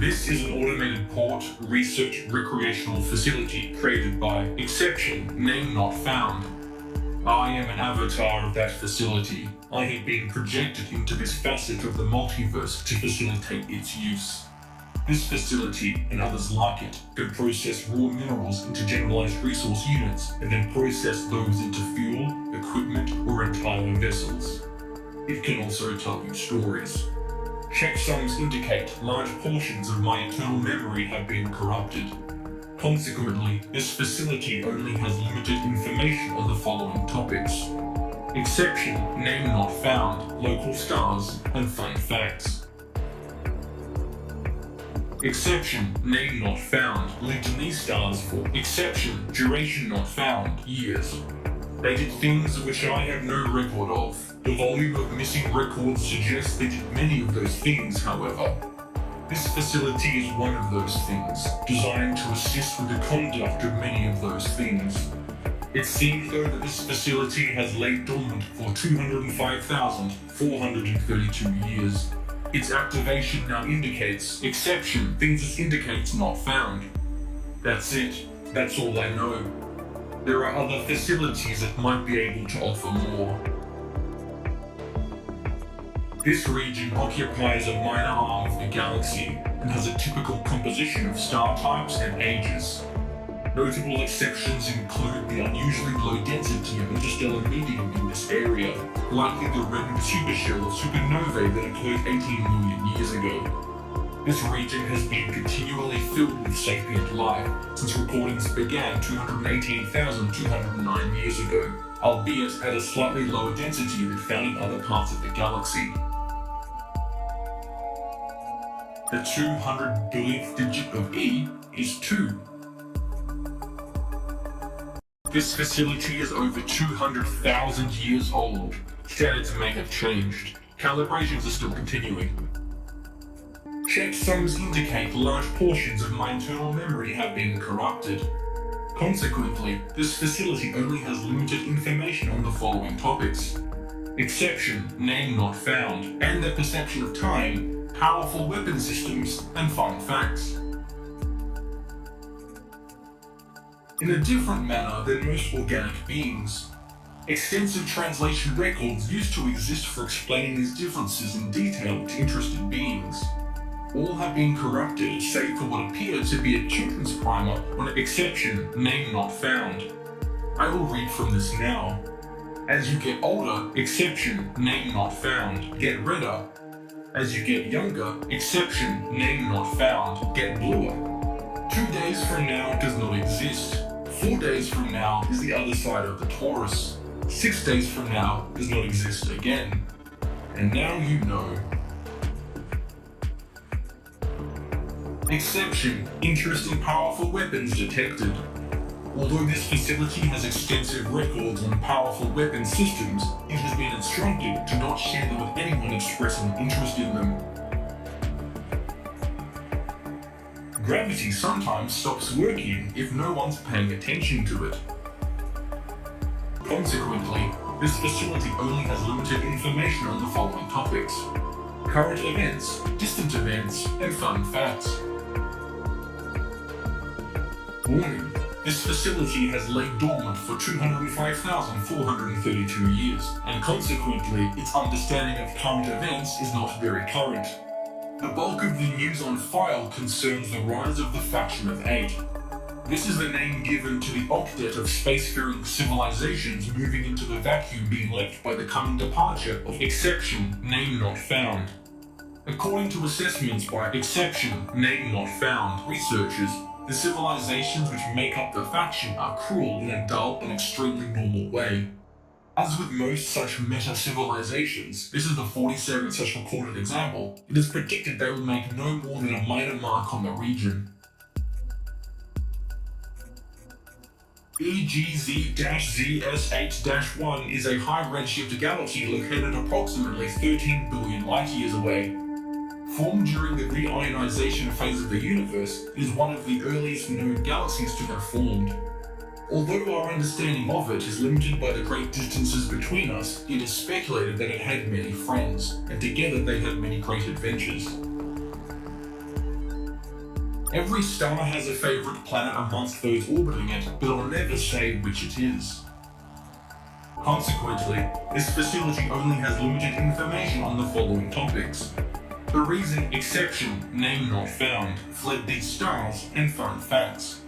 This is an automated port, research, recreational facility created by Exception, Name Not Found. I am an avatar of that facility. I have been projected into this facet of the multiverse to facilitate its use. This facility, and others like it, can process raw minerals into generalized resource units and then process those into fuel, equipment, or entire vessels. It can also tell you stories. Checksums indicate large portions of my internal memory have been corrupted. Consequently, this facility only has limited information on the following topics: Exception, Name Not Found, Local Stars, and Fun Facts. Exception, Name Not Found, lived in these stars for exception, duration not found, years. They did things which I have no record of. The volume of missing records suggests they did many of those things, however. This facility is one of those things, designed to assist with the conduct of many of those things. It seems though that this facility has laid dormant for 205,432 years. Its activation now indicates exception, things this indicates not found. That's it. That's all I know. There are other facilities that might be able to offer more. This region occupies a minor arm of the galaxy and has a typical composition of star types and ages. Notable exceptions include the unusually low density of interstellar medium in this area, likely the red supershell of supernovae that occurred 18 million years ago. This region has been continually filled with sapient life since recordings began 218,209 years ago, albeit at a slightly lower density than found in other parts of the galaxy. The 200 billionth digit of E is 2. This facility is over 200,000 years old. Standards may have changed. Calibrations are still continuing. Checksums indicate large portions of my internal memory have been corrupted. Consequently, this facility only has limited information on the following topics: Exception, Name Not Found, and the perception of time, powerful weapon systems, and fun facts. In a different manner than most organic beings, extensive translation records used to exist for explaining these differences in detail to interested beings. All have been corrupted save for what appeared to be a children's primer on Exception, Name Not Found. I will read from this now. As you get older, Exception, Name Not Found, get redder. As you get younger, Exception, Name Not Found, get bluer. 2 days from now does not exist. 4 days from now is the other side of the torus. 6 days from now does not exist again. And now you know. Exception, interest in powerful weapons detected. Although this facility has extensive records on powerful weapon systems, it has been instructed to not share them with anyone expressing interest in them. Gravity sometimes stops working if no one's paying attention to it. Consequently, this facility only has limited information on the following topics: current events, distant events, and fun facts. Warning. This facility has laid dormant for 205,432 years, and consequently, its understanding of current events is not very current. The bulk of the news on file concerns the rise of the Faction of 8. This is the name given to the octet of spacefaring civilizations moving into the vacuum being left by the coming departure of Exception, Name Not Found. According to assessments by Exception, Name Not Found researchers, the civilizations which make up the faction are cruel in a dull and extremely normal way. As with most such meta-civilizations, this is the 47th such recorded example. It is predicted they will make no more than a minor mark on the region. EGZ-ZS8-1 is a high redshift galaxy located approximately 13 billion light-years away. Formed during the reionization phase of the universe, it is one of the earliest known galaxies to have formed. Although our understanding of it is limited by the great distances between us, it is speculated that it had many friends, and together they had many great adventures. Every star has a favorite planet amongst those orbiting it, but it'll never say which it is. Consequently, this facility only has limited information on the following topics: the reason exception, name not found, fled these stars, and fun facts.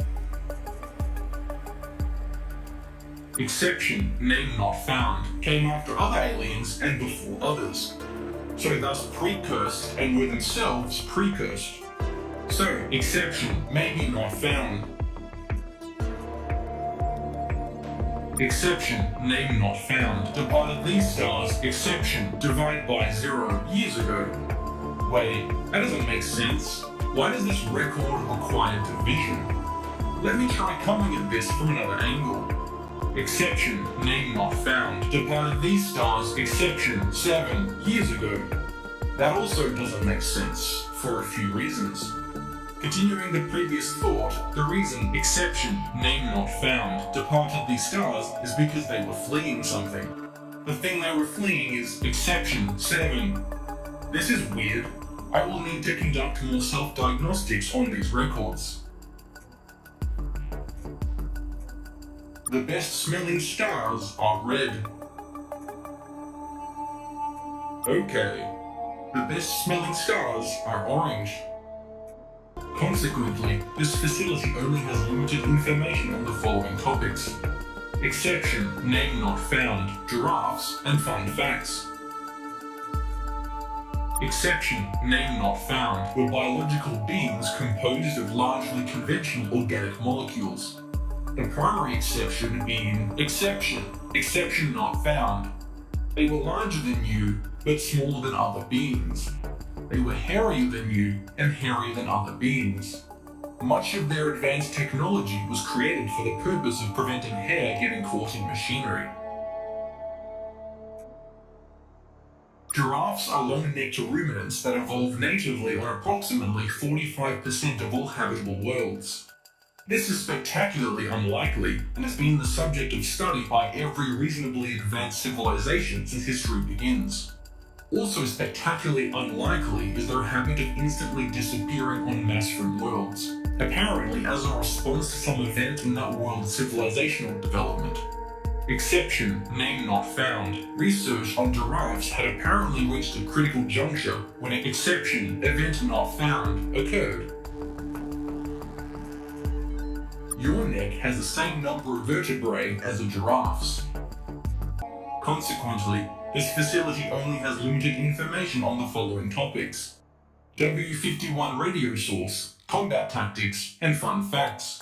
Exception, name not found, came after other aliens and before others, so thus precursed and were themselves precursed. So, exception, maybe not found. Exception, name not found, departed these stars, exception, divide by 0 years ago. Wait, that doesn't make sense. Why does this record require division? Let me try coming at this from another angle. Exception, name not found, departed these stars, exception, 7 years ago. That also doesn't make sense, for a few reasons. Continuing the previous thought, the reason exception, name not found, departed these stars is because they were fleeing something. The thing they were fleeing is exception, 7. This is weird. I will need to conduct more self-diagnostics on these records. The best smelling stars are red. Okay. The best smelling stars are orange. Consequently, this facility only has limited information on the following topics: exception, name not found, giraffes, and fun facts. Exception, name not found, were biological beings composed of largely conventional organic molecules. The primary exception being exception not found. They were larger than you, but smaller than other beings. They were hairier than you, and hairier than other beings. Much of their advanced technology was created for the purpose of preventing hair getting caught in machinery. Giraffes are long-necked ruminants that evolved natively on approximately 45% of all habitable worlds. This is spectacularly unlikely and has been the subject of study by every reasonably advanced civilization since history begins. Also spectacularly unlikely is their habit of instantly disappearing en masse from worlds, apparently as a response to some event in that world's civilizational development. Exception, name not found. Research on giraffes had apparently reached a critical juncture when an exception, event not found, occurred. Your neck has the same number of vertebrae as a giraffe's. Consequently, this facility only has limited information on the following topics: W51 radio source, combat tactics, and fun facts.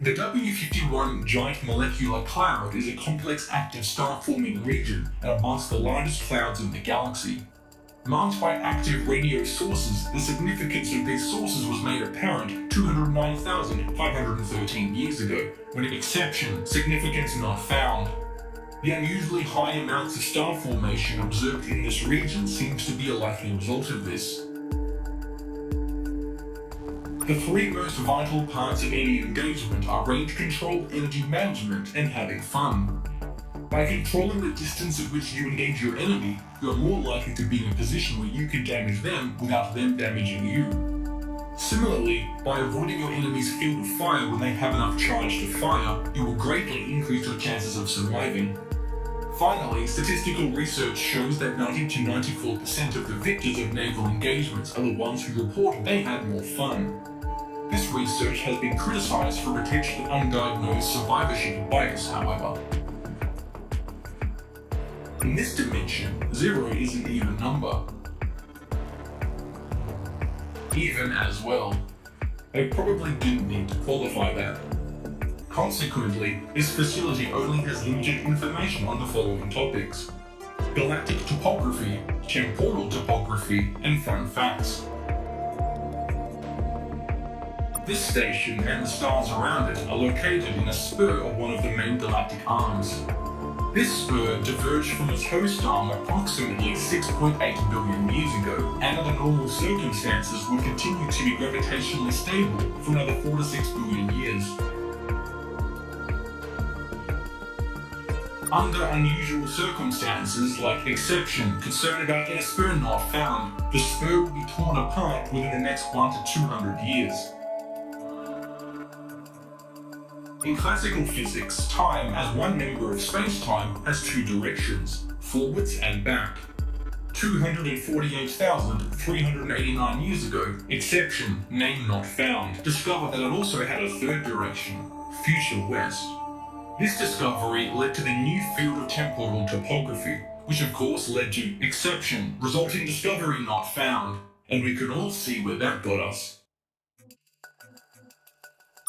The W51 giant molecular cloud is a complex active star-forming region and amongst the largest clouds in the galaxy. Marked by active radio sources, the significance of these sources was made apparent 209,513 years ago, when an exception, significance not found. The unusually high amounts of star formation observed in this region seems to be a likely result of this. The three most vital parts of any engagement are range control, energy management, and having fun. By controlling the distance at which you engage your enemy, you are more likely to be in a position where you can damage them without them damaging you. Similarly, by avoiding your enemy's field of fire when they have enough charge to fire, you will greatly increase your chances of surviving. Finally, statistical research shows that 90 to 94% of the victors of naval engagements are the ones who report they had more fun. This research has been criticized for potentially undiagnosed survivorship bias, however. In this dimension, 0 is an even number. Even as well. They probably didn't need to qualify that. Consequently, this facility only has limited information on the following topics: galactic topography, temporal topography, and fun facts. This station and the stars around it are located in a spur of one of the main galactic arms. This spur diverged from its host arm approximately 6.8 billion years ago, and under normal circumstances would continue to be gravitationally stable for another 4 to 6 billion years. Under unusual circumstances like exception, concern about a spur not found, the spur will be torn apart within the next 1 to 200 years. In classical physics, time as one member of space-time has two directions, forwards and back. 248,389 years ago, exception, name not found, discovered that it also had a third direction, future west. This discovery led to the new field of temporal topography, which of course led to exception, resulting discovery not found, and we can all see where that got us.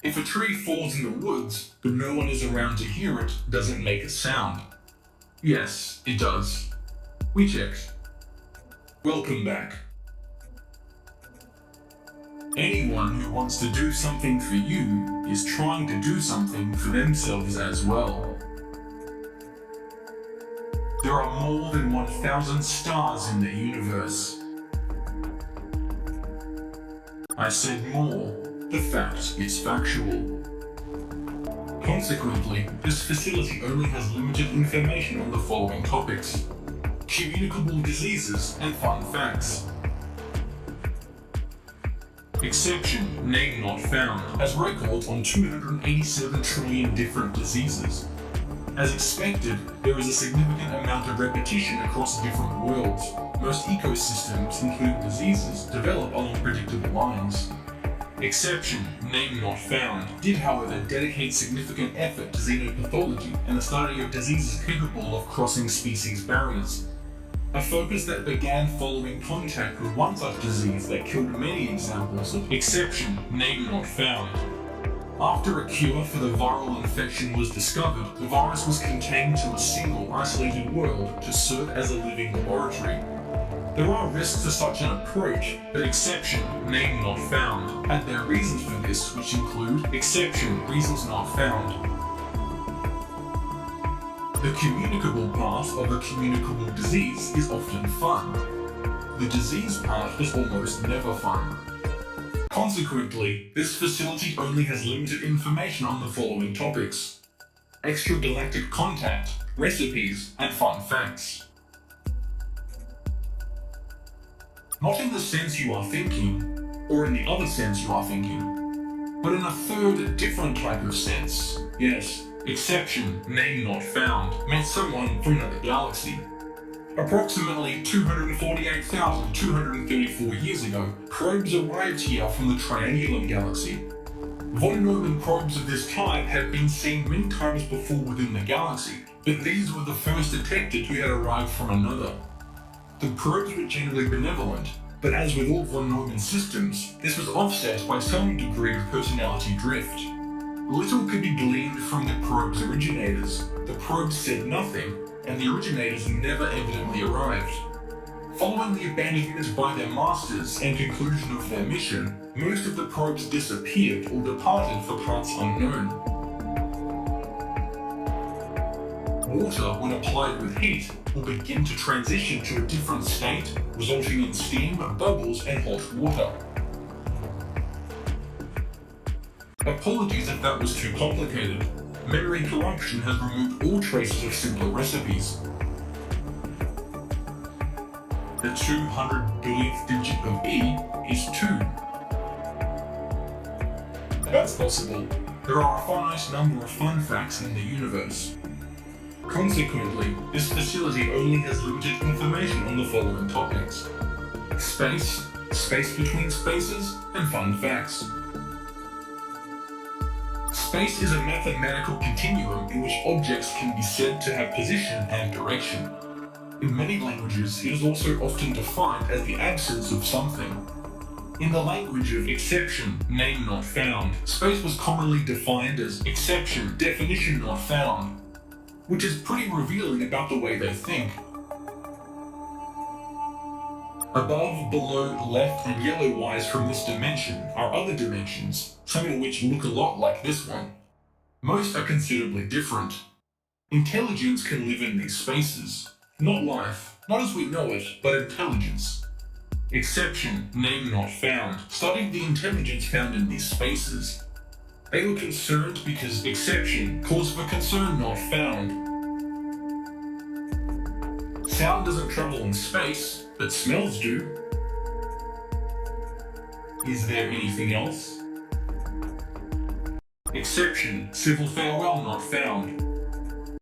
If a tree falls in the woods, but no one is around to hear it, does it make a sound? Yes, it does. We checked. Welcome back. Anyone who wants to do something for you is trying to do something for themselves as well. There are more than 1,000 stars in the universe. I said more. The fact is factual. Consequently, this facility only has limited information on the following topics: communicable diseases and fun facts. Exception, name not found, has records on 287 trillion different diseases. As expected, there is a significant amount of repetition across different worlds. Most ecosystems, including diseases, develop along predictable lines. Exception, name not found, did however dedicate significant effort to xenopathology and the study of diseases capable of crossing species barriers. A focus that began following contact with one such disease that killed many examples of exception, name not found. After a cure for the viral infection was discovered, the virus was contained to a single isolated world to serve as a living laboratory. There are risks to such an approach, but exception, name not found, had their reasons for this, which include exception, reasons not found. The communicable part of a communicable disease is often fun. The disease part is almost never fun. Consequently, this facility only has limited information on the following topics: extragalactic contact, recipes, and fun facts. Not in the sense you are thinking, or in the other sense you are thinking, but in a third, different type of sense. Yes. Exception, name not found, meant someone from another galaxy. Approximately 248,234 years ago, probes arrived here from the Triangulum galaxy. Von Neumann probes of this type had been seen many times before within the galaxy, but these were the first detected who had arrived from another. The probes were generally benevolent, but as with all von Neumann systems, this was offset by some degree of personality drift. Little could be gleaned from the probe's originators. The probes said nothing, and the originators never evidently arrived. Following the abandonment by their masters and conclusion of their mission, most of the probes disappeared or departed for parts unknown. Water, when applied with heat, will begin to transition to a different state, resulting in steam, bubbles, and hot water. Apologies if that was too complicated. Memory corruption has removed all traces of simpler recipes. The 200 billionth digit of E is 2. That's possible. There are a finite number of fun facts in the universe. Consequently, this facility only has limited information on the following topics: space, space between spaces, and fun facts. Space is a mathematical continuum in which objects can be said to have position and direction. In many languages, it is also often defined as the absence of something. In the language of exception, name not found, space was commonly defined as exception, definition not found, which is pretty revealing about the way they think. Above, below, left, and yellow-wise from this dimension are other dimensions, some of which look a lot like this one. Most are considerably different. Intelligence can live in these spaces. Not life, not as we know it, but intelligence. Exception, name not found, studied the intelligence found in these spaces. They were concerned because exception, cause for concern not found. Sound doesn't travel in space, but smells do. Is there anything else? Exception, civil farewell not found.